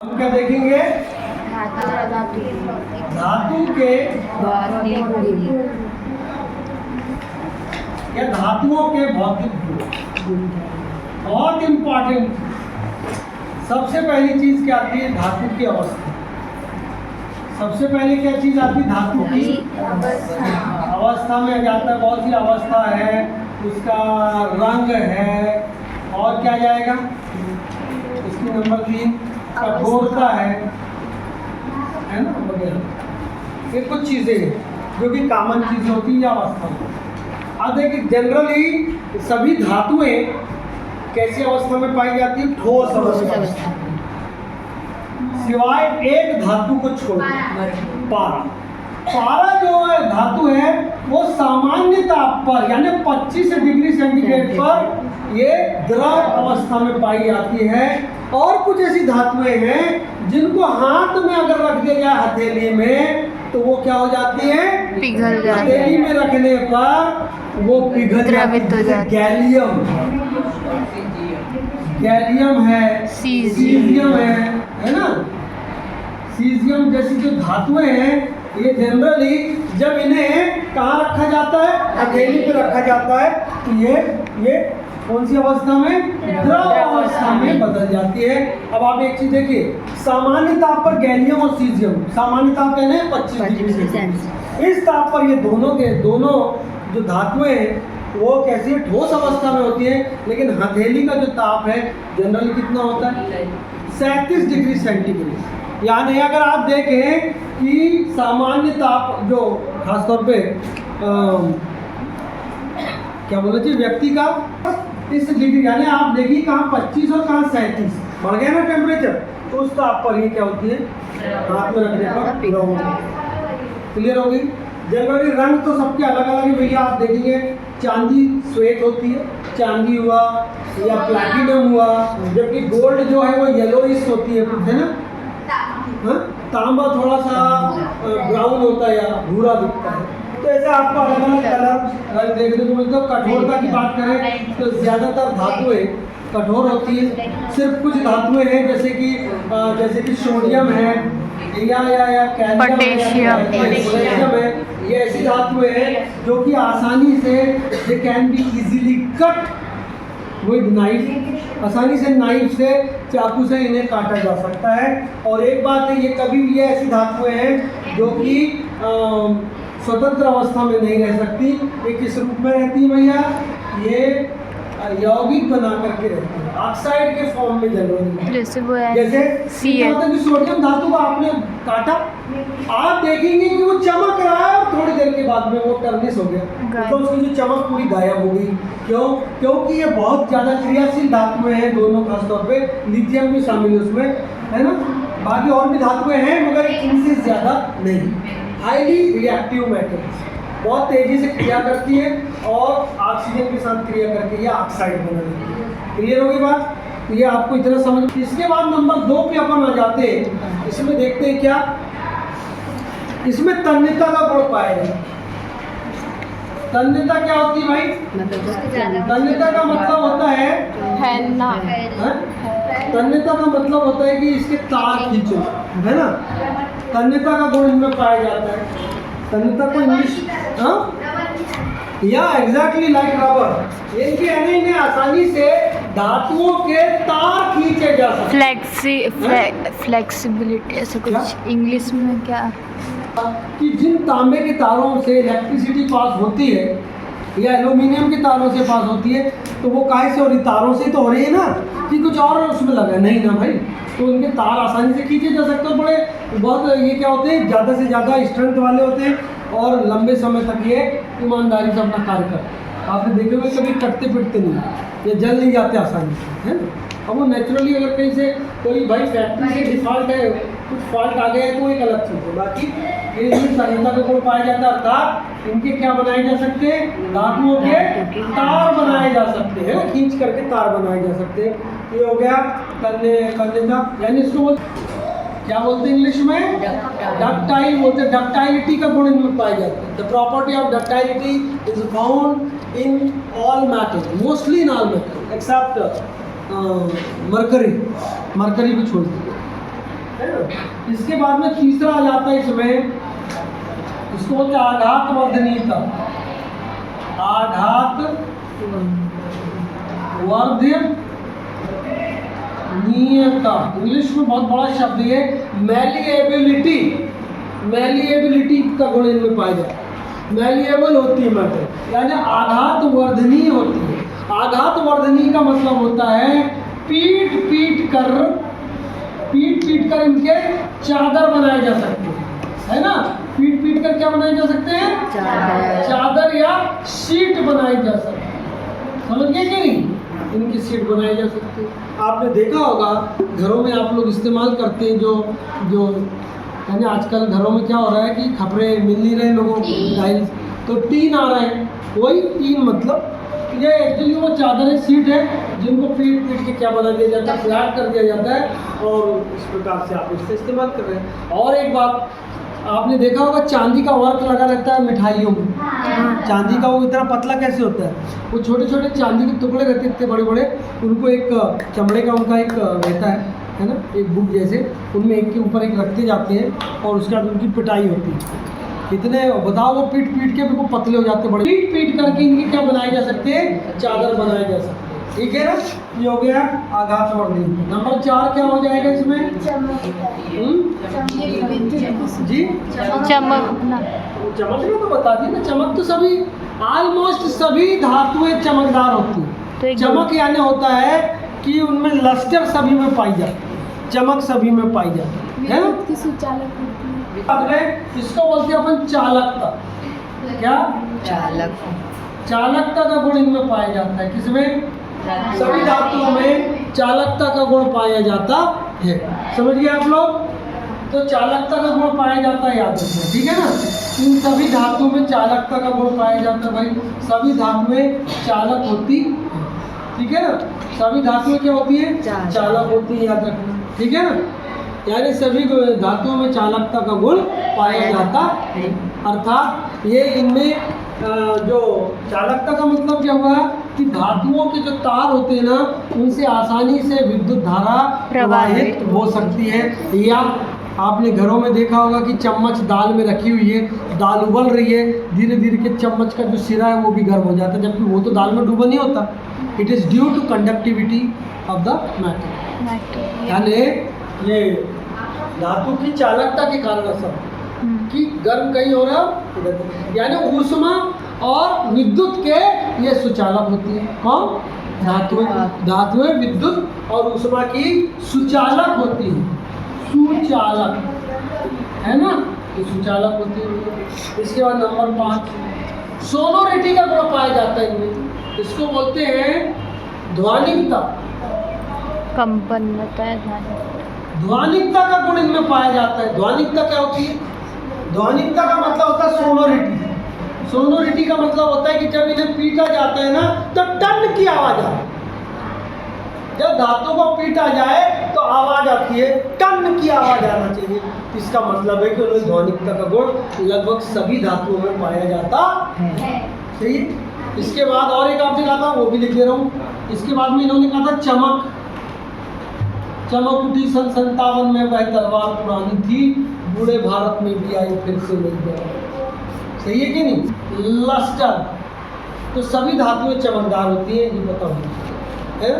हम क्या देखेंगे? धातु के या धातुओं के भौतिक गुण। बहुत इंपॉर्टेंट। सबसे पहली चीज क्या आती है? धातु की अवस्था। सबसे पहले क्या चीज आती है? धातु की अवस्था में जाता है। बहुत सी अवस्था है, उसका रंग है, और क्या जाएगा? इसकी नंबर 3 कठोरता है ना, वगैरह। ये कुछ चीजें हैं जो कि कॉमन चीज होती है अवस्था में। अब देखिए, जनरली सभी धातुएं कैसी अवस्था में पाई जाती है? ठोस अवस्था में, सिवाय एक धातु को छोड़, पारा। पारा जो है धातु है वो सामान्य ताप पर यानी 25 डिग्री सेंटीग्रेड पर ये द्रव अवस्था में पाई जाती है। और कुछ ऐसी धातुएं हैं जिनको हाथ में अगर रख दिया जाए हथेली में तो वो क्या हो जाती है? पिघल जाती है। हथेली में रखने पर वो पिघल जाती है। गैलियम, गैलियम है, सीजियम है ना। सीजियम जैसी जो धातुएं हैं ये जनरली जब इन्हें कहाँ रखा जाता है? हथेली पे रखा जाता है तो ये कौन सी अवस्था में? द्रव अवस्था में बदल जाती है। अब आप एक चीज देखिए, सामान्य ताप पर गैलियम और सीजियम, सामान्य ताप कहते हैं 25 डिग्री सेल्सियस। इस ताप पर ये दोनों जो धातुएं हैं वो कैसी है? ठोस अवस्था में होती है। लेकिन हथेली का जो ताप है जनरली कितना होता है? 37 डिग्री सेंटीग्रेड। यानी अगर आप देखें कि सामान्य ताप जो खासतौर पे क्या बोले चाहिए व्यक्ति का इस डिग्री, यानी आप देखिए कहाँ 25 और कहाँ 37 बढ़ गया ना टेम्परेचर, तो उस ताप पर ये क्या होती है? हाथ में रखने पर क्लियर होगी। जनरली रंग तो सबके अलग अलग है भैया। आप देखेंगे चांदी श्वेत होती है, चांदी हुआ या प्लैटिनम हुआ, जबकि गोल्ड जो है वो येलोइश होती है ना। हाँ, तांबा थोड़ा सा ब्राउन होता है या भूरा दिखता है। तो ऐसा आपको अलग अलग कलर रंग देखने को मिलता है। कठोरता की बात करें तो ज़्यादातर धातुएं कठोर होती है। सिर्फ कुछ धातुएं हैं जैसे कि सोडियम है या पोटेशियम है। ये ऐसी धातुएं हैं जो कि आसानी से they can be easily cut with knife. आसानी से नाइफ से, चाकू से इन्हें काटा जा सकता है। और एक बात है, ये कभी भी ऐसी धातुएं हैं जो कि स्वतंत्र अवस्था में नहीं रह सकती। ये किस रूप में रहती है भैया? ये यौगिक बना करके रहती है, ऑक्साइड के फॉर्म में जनरली। जैसे सोडियम धातु को आपने काटा, आप देखेंगे कि वो चमक रहा है और थोड़ी देर के बाद में वो टर्निश हो गया, तो उसकी जो चमक पूरी गायब हो गई। क्यों? क्योंकि ये बहुत ज़्यादा क्रियाशील धातुएं हैं दोनों, खासतौर पे लिथियम भी शामिल है उसमें, है ना। बाकी और भी धातुएं हैं मगर इनसे ज़्यादा नहीं। हाईली रिएक्टिव मेटल्स, बहुत तेजी से क्रिया करती है और ऑक्सीजन के साथ क्रिया करके ये ऑक्साइड बना देती है। क्लियर होगी बात? तो ये आपको इतना समझ। इसके बाद नंबर 2 पे अपन आ जाते हैं। इसमें देखते हैं क्या, इसमें तन्यता का गुण पाया जाए। तन्यता क्या होती है भाई? तन्यता का मतलब होता है फैलना। तन्यता का मतलब होता है कि इसके तार खींचो, है ना। तन्यता का गुण इनमें पाया जाता है। तन्यता को इंग्लिश या एग्जैक्टली लाइक रबर, इनके आसानी से धातुओं के तार खींचे जा सकते। फ्लेक्सिबिलिटी ऐसा कुछ इंग्लिश में क्या कि जिन तांबे के तारों से इलेक्ट्रिसिटी पास होती है या एल्यूमिनियम के तारों से पास होती है, तो वो काहे से हो रही? तारों से तो हो रही है ना, कि कुछ और उसमें लगा नहीं ना भाई। तो उनके तार आसानी से खींचे जा सकते हैं। बड़े बहुत ये क्या होते हैं, ज़्यादा से ज़्यादा स्ट्रेंथ वाले होते हैं और लंबे समय तक ये ईमानदारी से अपना कार्य करते हैं। आपने देखे हुए कभी कटते पिटते नहीं, ये जल नहीं जाते आसानी से, है ना। अब वो नेचुरली अगर कहीं से कोई भाई फैक्ट्री से डिफॉल्ट है, कुछ फॉल्ट आ गया है तो एक अलग चीज़ है। बाकी ये तन्यता का गुण पाया जाता है, अर्थात इनके क्या बनाए जा सकते हैं? धातुओं के तार बनाए जा सकते हैं, खींच करके तार बनाए जा सकते हैं। ये हो गया तन्यता, यानी इसको क्या बोलते हैं इंग्लिश में? डक्टाइल बोलते हैं। डक्टाइलिटी का गुण इनमें पाया जाता है। The property of ductility is found in all metal, mostly in all metal except mercury को छोड़ दीजिए। है। इसके बाद में तीसरा आ जाता है इसमें, इसको बोलते हैं आघात वर्धनीयता। आघात वर्धनीयता इंग्लिश में बहुत बड़ा शब्द है। मैलिएबिलिटी, मैलिएबिलिटी का गुण इनमें पाया जाता है। मैलिएबल होती है मैटर, यानी आघात वर्धनीय होती है। आघात वर्धनीय का मतलब होता है पीट पीट कर इनके चादर बनाए जा सकते हैं, है ना। पीट पीट कर क्या बनाए जा सकते हैं? चादर या शीट बनाई जा सकती है। समझ गए कि नहीं? इनकी शीट बनाई जा सकती है। आपने देखा होगा घरों में आप लोग इस्तेमाल करते हैं जो यानी आजकल घरों में क्या हो रहा है कि खपरे मिल नहीं रहे लोगों को, टाइल्स, तो टीन आ रहे हैं। वही टीन मतलब ये एक्चुअली वो चादर है, सीट है, जिनको पीट पीट के क्या बना दिया जाता है, फ्लैट कर दिया जाता है और इस प्रकार से आप इससे इस्तेमाल कर रहे हैं। और एक बात आपने देखा होगा चांदी का वर्क लगा रहता है मिठाइयों में। चांदी का वो इतना पतला कैसे होता है? वो छोटे छोटे चांदी के टुकड़े रहते हैं इतने बड़े बड़े, उनको एक चमड़े का उनका एक रहता है ना, एक बुक जैसे, उनमें एक के ऊपर एक रखते जाते हैं और उसके बाद उनकी पिटाई होती है। इतने बताओ वो पीट पीट के बिल्कुल पतले हो जाते हैं, बड़े पीट पीट करके इनके क्या बनाए जा सकते हैं? चादर बनाए जा सकते हैं। ठीक है ना, ये हो गया आघात वर्धनीय। नंबर 4 क्या हो जाएगा इसमें? जी चमकना। चमकना तो बता दी ना, चमक तो सभी ऑलमोस्ट सभी धातुएं चमकदार होती तो है। एक चमक यानी होता है कि उनमें लस्टर सभी में पाई जाती है, चमक सभी में पाई जाती है ना। बाद में इसको बोलते हैं अपन चालकता। क्या? चालकता का गुण इनमें पाया जाता है। किसमें? सभी धातुओं में चालकता का गुण पाया जाता है। समझ गए आप लोग? तो चालकता का गुण पाया जाता है, याद रखना, ठीक है ना। इन सभी धातुओं में चालकता का गुण पाया जाता है। भाई सभी धातुएं चालक होती है, ठीक है ना। सभी धातुएं क्या होती है? चालक होती है, याद रखना, ठीक है ना। यानी सभी धातुओं में चालकता का गुण पाया जाता है। अर्थात ये इनमें जो चालकता का मतलब क्या हुआ कि धातुओं के जो तार होते हैं ना, उनसे आसानी से विद्युत धारा प्रवाहित हो सकती है। या आपने घरों में देखा होगा कि चम्मच दाल में रखी हुई है, दाल उबल रही है, धीरे धीरे के चम्मच का जो सिरा है वो भी गर्म हो जाता है, जबकि वो तो दाल में डूबा नहीं होता। It is due to conductivity of the matter. यानी ये धातु की चालकता के कारण ऐसा कि गर्म कहीं हो रहा, यानी ऊष्मा और विद्युत के ये सुचालक होती है। कौन? धातुएं विद्युत और ऊष्मा की सुचालक होती है। सुचालक है ना, ये सुचालक होती है। इसके बाद नंबर 5 सोनोरिटी का गुण पाया जाता है इनमें। इसको बोलते हैं ध्वनिकता। कंपन होता है, ध्वनिकता का गुण इनमें पाया जाता है। ध्वनिकता क्या होती है? ध्वनिकता का मतलब होता है सोनोरिटी। सोनोरिटी का मतलब होता है कि जब इन्हें पीटा जाता है ना तो टन की आवाज आती है। जब धातु को पीटा जाए तो आवाज आती है, टन की आवाज आना चाहिए। इसका मतलब है कि उन्हें ध्वनिकता का गुण लगभग सभी धातुओं में पाया जाता है। सही। इसके बाद और एक आपने कहा था, वो भी लिख दे रहा हूँ। इसके बाद में इन्होंने कहा था चमक। चमक उठी सन 57 में, वह तलवार पुरानी थी, बूढ़े भारत में भी आई फिर से मिल गया। सही है कि नहीं? लस्टर। तो सभी धातुएं चमकदार होती है, ये पता होना है।